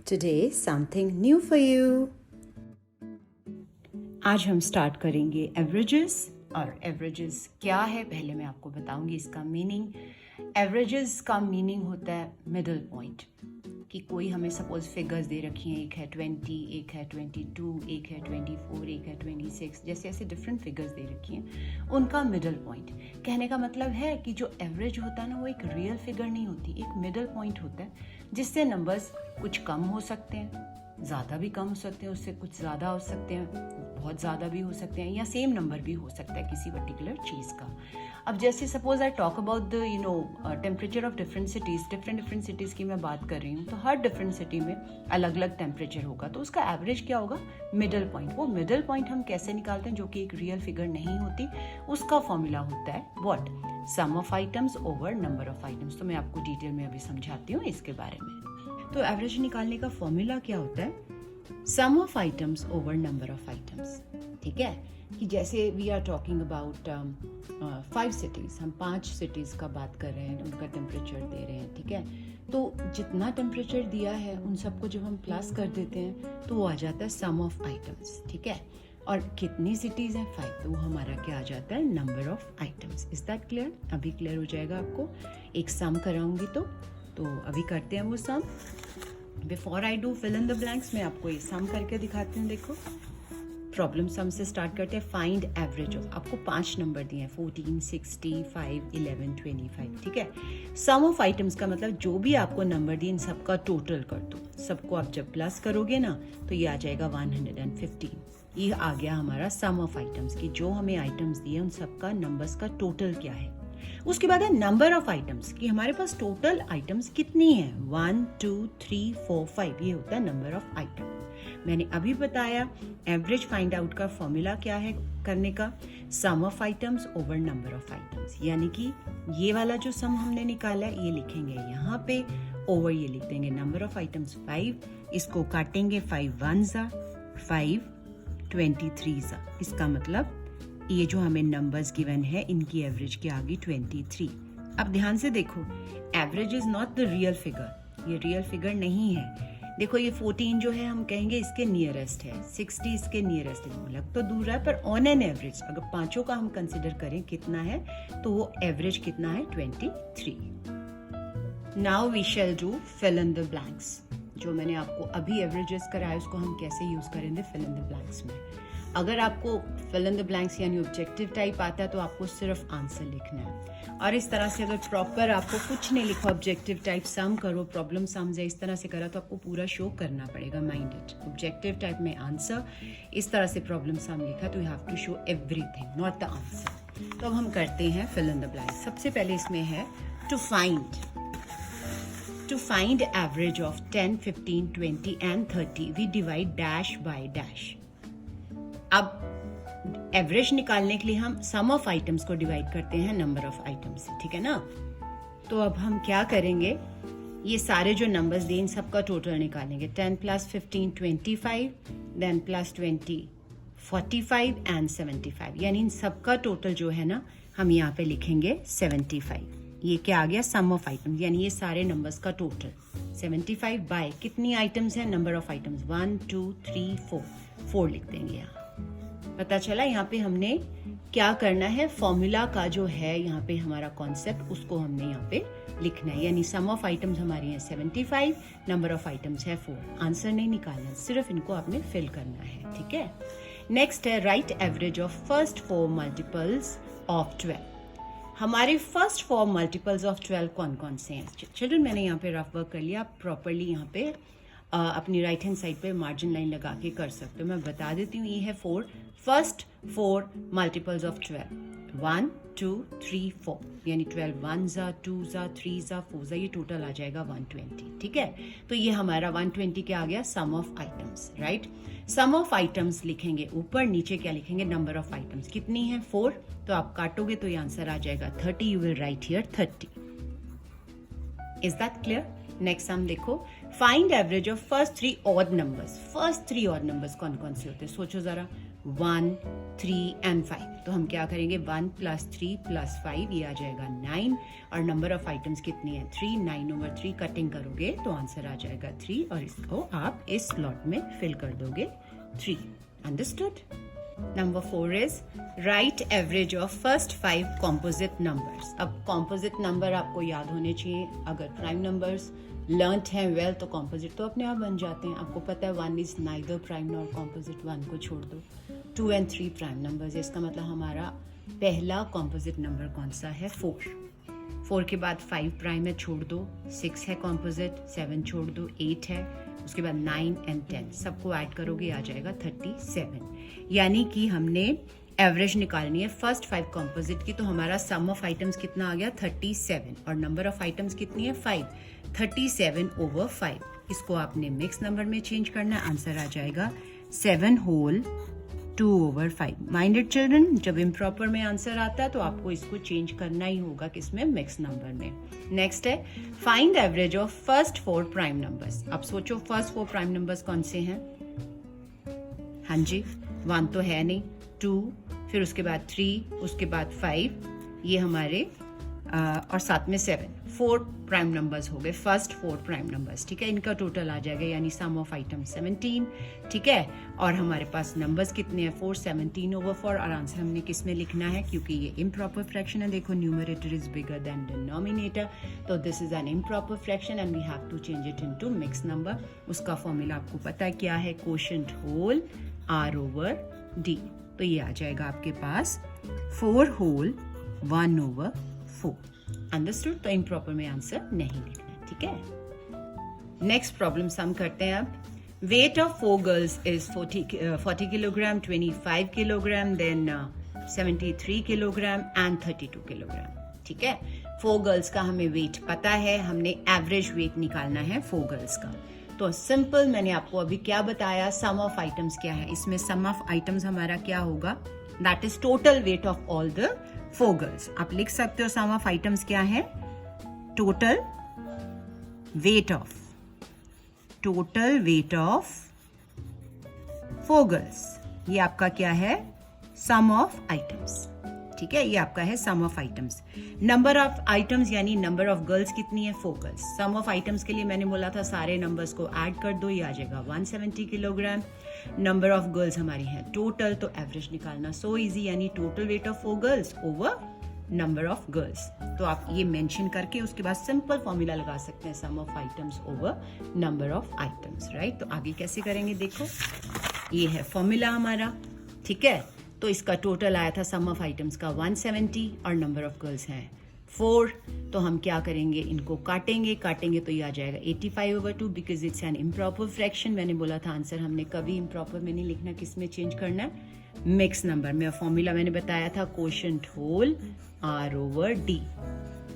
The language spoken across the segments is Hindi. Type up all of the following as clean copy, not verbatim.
Today something new for you. आज हम स्टार्ट करेंगे एवरेजेस। और एवरेजेस क्या है पहले मैं आपको बताऊंगी इसका मीनिंग। एवरेजेस का मीनिंग होता है मिडिल पॉइंट, कि कोई हमें सपोज फिगर्स दे रखी हैं, एक है 20, एक है 22, एक है 24, एक है 26, जैसे ऐसे डिफरेंट फिगर्स दे रखी हैं, उनका मिडिल पॉइंट। कहने का मतलब है कि जो एवरेज होता है ना, वो एक रियल फिगर नहीं होती, एक मिडिल पॉइंट होता है जिससे नंबर्स कुछ कम हो सकते हैं, ज़्यादा भी कम हो सकते हैं, उससे कुछ ज़्यादा हो सकते हैं, बहुत ज़्यादा भी हो सकते हैं, या सेम नंबर भी हो सकता है किसी पर्टिकुलर चीज़ का। अब जैसे suppose I talk about the temperature of different cities की मैं बात कर रही हूँ, तो हर डिफरेंट सिटी में अलग अलग टेम्परेचर होगा, तो उसका एवरेज क्या होगा? Middle point. वो मिडिल पॉइंट हम कैसे निकालते हैं, जो कि एक रियल फिगर नहीं होती, उसका फॉर्मूला होता है what? Sum of items over number of items. तो मैं आपको डिटेल में अभी समझाती हूँ इसके बारे में। तो एवरेज निकालने का फॉर्मूला क्या होता है? Sum of items over number of items. ठीक है, कि जैसे we are talking about 5 cities, हम 5 सिटीज़ का बात कर रहे हैं, उनका टेम्परेचर दे रहे हैं। ठीक है, तो जितना टेम्परेचर दिया है उन सबको जब हम प्लस कर देते हैं तो वो आ जाता है सम ऑफ आइटम्स। ठीक है, और कितनी सिटीज़ हैं? 5, तो वो हमारा क्या आ जाता है? Number of items. Is that clear? अभी क्लियर हो जाएगा आपको। एक सम कराऊंगी तो अभी करते हैं वो sum. Before I do fill in the blanks, मैं आपको ये सम करके दिखाती हूँ। देखो, प्रॉब्लम सम से स्टार्ट करते हैं। फाइंड एवरेज ऑफ, आपको 5 नंबर दिए हैं, 14, 60, 5, 11, 25। ठीक है, सम ऑफ आइटम्स का मतलब जो भी आपको नंबर दिए इन सबका टोटल कर दो। सबको आप जब प्लस करोगे ना तो ये आ जाएगा 115। ये आ गया हमारा सम ऑफ आइटम्स, की जो हमें आइटम्स दिए उन सबका नंबर्स का टोटल क्या है। उसके बाद है नंबर ऑफ आइटम्स, कि हमारे पास टोटल आइटम्स कितनी है। 1, 2, 3, 4, 5, ये होता है नंबर ऑफ आइटम। मैंने अभी बताया एवरेज फाइंड आउट का फॉर्मूला क्या है करने का, sum of items over number of items. यानी कि ये वाला जो सम हमने निकाला है ये लिखेंगे यहाँ पे, ओवर ये लिख देंगे नंबर ऑफ आइटम्स 5, इसको काटेंगे 5 1 जा 5, 23 जा। इसका मतलब ये जो हमें नंबर्स गिवन है इनकी एवरेज के आगे 23। अब ध्यान से देखो, average is not the real figure, ये रियल फिगर नहीं है। देखो ये 14 जो है हम कहेंगे इसके नियरेस्ट है, 60 इसके नियरेस्ट है, लग तो दूर है पर ऑन एन एवरेज अगर पांचों का हम कंसिडर करें कितना है, तो वो एवरेज कितना है? 23। Now we shall do fill in the blanks. जो मैंने आपको अभी एवरेजेस कराया उसको हम कैसे यूज करेंगे फिल इन द ब्लैंक्स में। अगर आपको फिल इन द ब्लैंक्स यानी ऑब्जेक्टिव टाइप आता है तो आपको सिर्फ आंसर लिखना है, और इस तरह से अगर प्रॉपर आपको कुछ नहीं लिखा, ऑब्जेक्टिव टाइप सम करो, प्रॉब्लम सम्स है, इस तरह से करा तो आपको पूरा शो करना पड़ेगा माइंड इट। ऑब्जेक्टिव टाइप में आंसर, इस तरह से प्रॉब्लम सम लिखा तो you have to show everything not the answer. तो अब हम करते हैं फिल इन द ब्लैंक्स। सबसे पहले इसमें है to find average of 10, 15, 20 and 30 we divide dash by dash. अब एवरेज निकालने के लिए हम सम ऑफ आइटम्स को डिवाइड करते हैं नंबर ऑफ आइटम्स से। ठीक है ना, तो अब हम क्या करेंगे, ये सारे जो नंबर्स दिए इन सबका टोटल निकालेंगे। 10 + 15 25, देन +20 45 एंड 75, यानी इन सबका टोटल जो है ना हम यहाँ पे लिखेंगे 75। ये क्या आ गया? सम ऑफ आइटम्स, यानी ये सारे नंबर्स का टोटल 75 बाय कितनी आइटम्स है? नंबर ऑफ आइटम्स 1, 2, 3, 4 लिख देंगे यहाँ। पता चला यहाँ पे हमने क्या करना है, फॉर्मूला का जो है यहाँ पे हमारा कॉन्सेप्ट उसको हमने यहाँ पे लिखना है। यानी सम ऑफ आइटम्स हमारी है 75, नंबर ऑफ आइटम्स है 4। आंसर नहीं निकालना, सिर्फ इनको आपने फिल करना है। ठीक है, नेक्स्ट है right average of first 4 multiples of 12। हमारे फर्स्ट 4 मल्टीपल्स ऑफ 12 कौन कौन से हैं? चिल्ड्रन मैंने यहाँ पे रफ वर्क कर लिया, आप प्रॉपरली यहाँ पे अपनी राइट हैंड साइड पे मार्जिन लाइन लगा के कर सकते हो। मैं बता देती हूँ, ये है 4 फर्स्ट 4 मल्टीपल्स ऑफ 12, 1, 2, 3, 4, यानी 12 1 जा 2 जा 3 जा 4 जा, ये टोटल आ जाएगा 120। ठीक है, तो ये हमारा 120 क्या आ गया? Sum of items. Right, sum of items लिखेंगे ऊपर, नीचे क्या लिखेंगे? नंबर ऑफ आइटम्स कितनी है? 4, तो आप काटोगे तो ये आंसर आ जाएगा 30। You will write here 30। Is that clear? Next sum देखो, find average of first 3 odd numbers. First 3 odd numbers कौन कौन से होते हैं? सोचो जरा, 1, 3 and 5। तो हम क्या करेंगे 1 + 3 + 5 ये आ जाएगा 9 और नंबर ऑफ आइटम्स कितनी है 3। 9/3 कटिंग करोगे तो आंसर आ जाएगा 3 और इसको आप इस स्लॉट में फिल कर दोगे 3। Understood. Number 4 is right average of first 5 composite numbers. अब कॉम्पोजिट नंबर आपको याद होने चाहिए। अगर प्राइम नंबर्स लर्नड हैं वेल तो कॉम्पोजिट तो अपने आप बन जाते हैं। आपको पता है 1 is neither prime nor composite, 1 को छोड़ दो। 2 and 3 प्राइम नंबर्स, इसका मतलब हमारा पहला कॉम्पोजिट नंबर कौन सा है 4। 4 के बाद 5 प्राइम है, छोड़ दो। 6 है कॉम्पोजिट, 7 छोड़ दो, 8 है। उसके बाद 9 and 10 सबको ऐड करोगे आ जाएगा 37। यानी कि हमने एवरेज निकालनी है फर्स्ट 5 कॉम्पोजिट की। तो हमारा सम ऑफ आइटम्स कितना आ गया 37 और नंबर ऑफ आइटम्स कितनी है 5। 37/5 इसको आपने मिक्स नंबर में चेंज करना है, आंसर आ जाएगा 7 whole 2/5। माइंडेड चिल्ड्रन, जब इम्प्रॉपर में आंसर आता है तो आपको इसको चेंज करना ही होगा किसमें मिक्स नंबर में। नेक्स्ट है find average of first 4 prime numbers. अब सोचो फर्स्ट 4 प्राइम नंबर्स कौन से हैं। हाँ जी, 1 तो है नहीं, 2, फिर उसके बाद 3, उसके बाद 5, ये हमारे और साथ में 7, 4 प्राइम नंबर्स हो गए फर्स्ट 4 प्राइम नंबर्स। ठीक है, इनका टोटल आ जाएगा यानी सम ऑफ आइटम 17। ठीक है, और हमारे पास नंबर्स कितने हैं 4। 17/4 और आंसर हमने किस में लिखना है क्योंकि ये इम्प्रॉपर फ्रैक्शन है। देखो numerator is bigger than denominator, तो this is an improper fraction and we have to change it into mix number. उसका फॉर्मूला आपको पता है क्या है, कोशेंट होल R/D। तो ये आ जाएगा आपके पास 4 whole 1/4। अंडरस्टूड। तो इम्प्रॉपर में आंसर नहीं लिखना है। ठीक है, नेक्स्ट प्रॉब्लम सम करते हैं अब। Weight of 4 girls is 40 kilogram, 25 kilogram, then 73 kilogram and 32 kilogram. ठीक है, 4 गर्ल्स का हमें वेट पता है, हमने एवरेज वेट निकालना है 4 गर्ल्स का। तो सिंपल, मैंने आपको अभी क्या बताया, सम ऑफ आइटम्स क्या है। इसमें सम ऑफ आइटम्स हमारा क्या होगा, that is total weight of all the 4 girls. आप लिख सकते हो सम ऑफ आइटम्स क्या है, टोटल वेट ऑफ 4 गर्ल्स। ये आपका क्या है, सम ऑफ आइटम्स। ठीक है, ये आपका है sum of items. Number of items यानी नंबर ऑफ गर्ल्स कितनी है 4 गर्ल्स। सम ऑफ आइटम्स के लिए मैंने बोला था सारे नंबर्स को ऐड कर दो, ये आ जाएगा 170 किलोग्राम। नंबर ऑफ गर्ल्स हमारी है टोटल, तो एवरेज निकालना सो इजी, यानी total weight of 4 girls over number of girls. तो आप ये मेंशन करके उसके बाद सिंपल फॉर्मूला लगा सकते हैं, sum of items over number of items, right. तो आगे कैसे करेंगे देखो, ये है फॉर्मूला हमारा। ठीक है, तो इसका टोटल आया था सम ऑफ आइटम्स का 170 और नंबर ऑफ गर्ल्स हैं 4। तो हम क्या करेंगे, इनको काटेंगे तो ये आ जाएगा 85/2 because it's an improper fraction. मैंने बोला था आंसर हमने कभी इम्प्रॉपर में नहीं लिखना, किस में चेंज करना है, मिक्स नंबर में। फॉर्मूला मैंने बताया था कोशेंट होल R/D।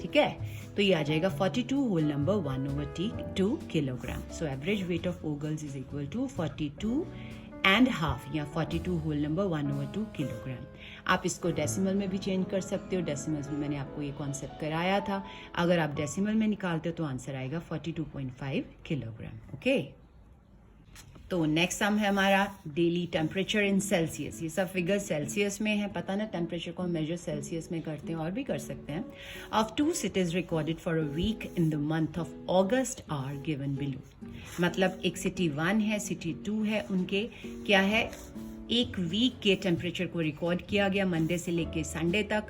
ठीक है, तो ये आ जाएगा 42 whole number 1/2 kilogram. So average weight of 4 girls is equal to 42.5 या 42 होल नंबर 1/2 किलोग्राम। आप इसको डेसिमल में भी चेंज कर सकते हो, डेसिमल्स में मैंने आपको ये कॉन्सेप्ट कराया था। अगर आप डेसिमल में निकालते हो तो आंसर आएगा 42.5 किलोग्राम। ओके, तो नेक्स्ट सम है हमारा डेली टेम्परेचर इन सेल्सियस। ये सब फिगर सेल्सियस में है, पता ना टेम्परेचर को मेजर सेल्सियस में करते हैं और भी कर सकते हैं। Of 2 cities recorded for a week in the month of August are given below. मतलब एक सिटी 1 है, सिटी 2 है, उनके क्या है, एक वीक के टेम्परेचर को रिकॉर्ड किया गया मंडे से लेके संडे तक।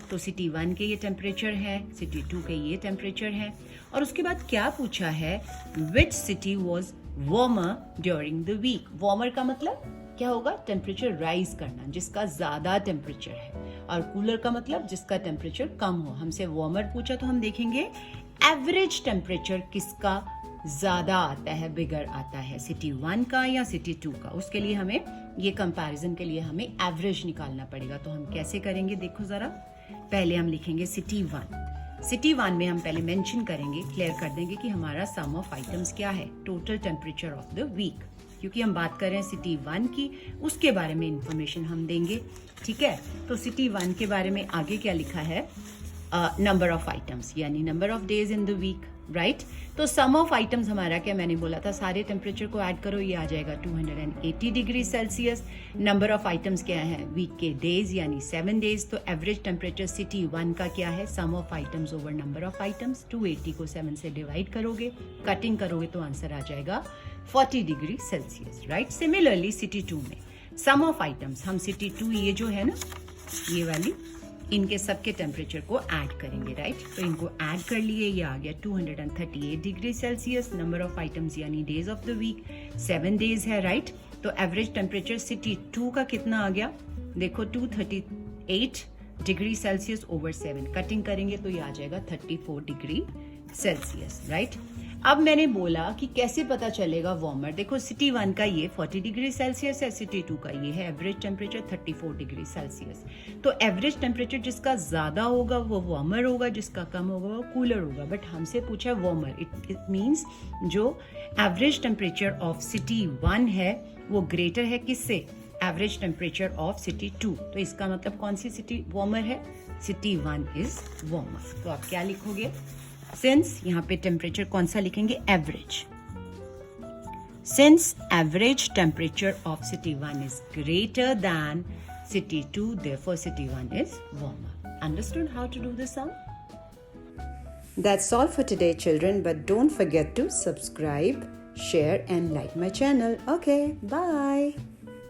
तो सिटी 1 के ये टेम्परेचर है, सिटी 2 के ये टेम्परेचर है। और उसके बाद क्या पूछा है, which city was warmer during the week. Warmer का मतलब क्या होगा, टेम्परेचर राइज करना, जिसका ज्यादा टेम्परेचर है, और कूलर का मतलब जिसका टेम्परेचर कम हो। हमसे वार्मर पूछा तो हम देखेंगे एवरेज टेम्परेचर किसका ज्यादा आता है, बिगर आता है, सिटी 1 का या सिटी 2 का। उसके लिए हमें ये कंपैरिजन के लिए हमें एवरेज निकालना पड़ेगा। तो हम कैसे करेंगे देखो जरा, पहले हम लिखेंगे सिटी 1। सिटी 1 में हम पहले मेंशन करेंगे, क्लियर कर देंगे कि हमारा सम ऑफ आइटम्स क्या है, total temperature of the week. क्योंकि हम बात कर रहे हैं सिटी 1 की, उसके बारे में इंफॉर्मेशन हम देंगे। ठीक है, तो सिटी 1 के बारे में आगे क्या लिखा है, नंबर ऑफ आइटम्स यानी number of days in the week. Right. तो सम ऑफ आइटम्स हमारा क्या, मैंने बोला था सारे टेम्परेचर को ऐड करो, ये आ जाएगा 280 degree Celsius. Number of items क्या है, वीक के डेज यानी 7 डेज। तो एवरेज टेम्परेचर सिटी 1 का क्या है, sum of items over number of items. 280 को 7 से डिवाइड करोगे, कटिंग करोगे तो आंसर आ जाएगा 40 degree Celsius, right. Similarly city 2 में सम ऑफ आइटम्स, हम सिटी 2 ये जो है ना, ये वाली, इनके सबके टेम्परेचर को ऐड करेंगे, राइट। तो इनको ऐड कर लिए, ये आ गया 238 degree Celsius. Number of items यानी days of the week 7 days है, राइट। तो एवरेज टेम्परेचर सिटी 2 का कितना आ गया, देखो 238 डिग्री सेल्सियस ओवर 7, कटिंग करेंगे तो ये आ जाएगा 34 डिग्री सेल्सियस, राइट। अब मैंने बोला कि कैसे पता चलेगा वार्मर, देखो सिटी 1 का ये 40 डिग्री सेल्सियस है, सिटी 2 का ये है एवरेज टेम्परेचर 34 डिग्री सेल्सियस। तो एवरेज टेम्परेचर जिसका ज्यादा होगा वो वार्मर होगा, जिसका कम होगा वो कूलर होगा। बट हमसे पूछा है वार्मर, इट मीन्स जो एवरेज टेम्परेचर ऑफ सिटी 1 है वो ग्रेटर है किससे, एवरेज टेम्परेचर ऑफ सिटी 2। तो इसका मतलब कौन सी सिटी वार्मर है, सिटी 1 इज वार्मर। तो आप क्या लिखोगे, सिंस यहाँ पे टेम्परेचर कौन सा लिखेंगे, average. Since average temperature of city 1 is greater than city 2, therefore city 1 is warmer. Understood how to do this sum? That's all for today, children, but don't forget to subscribe, share and like my channel. Okay, bye.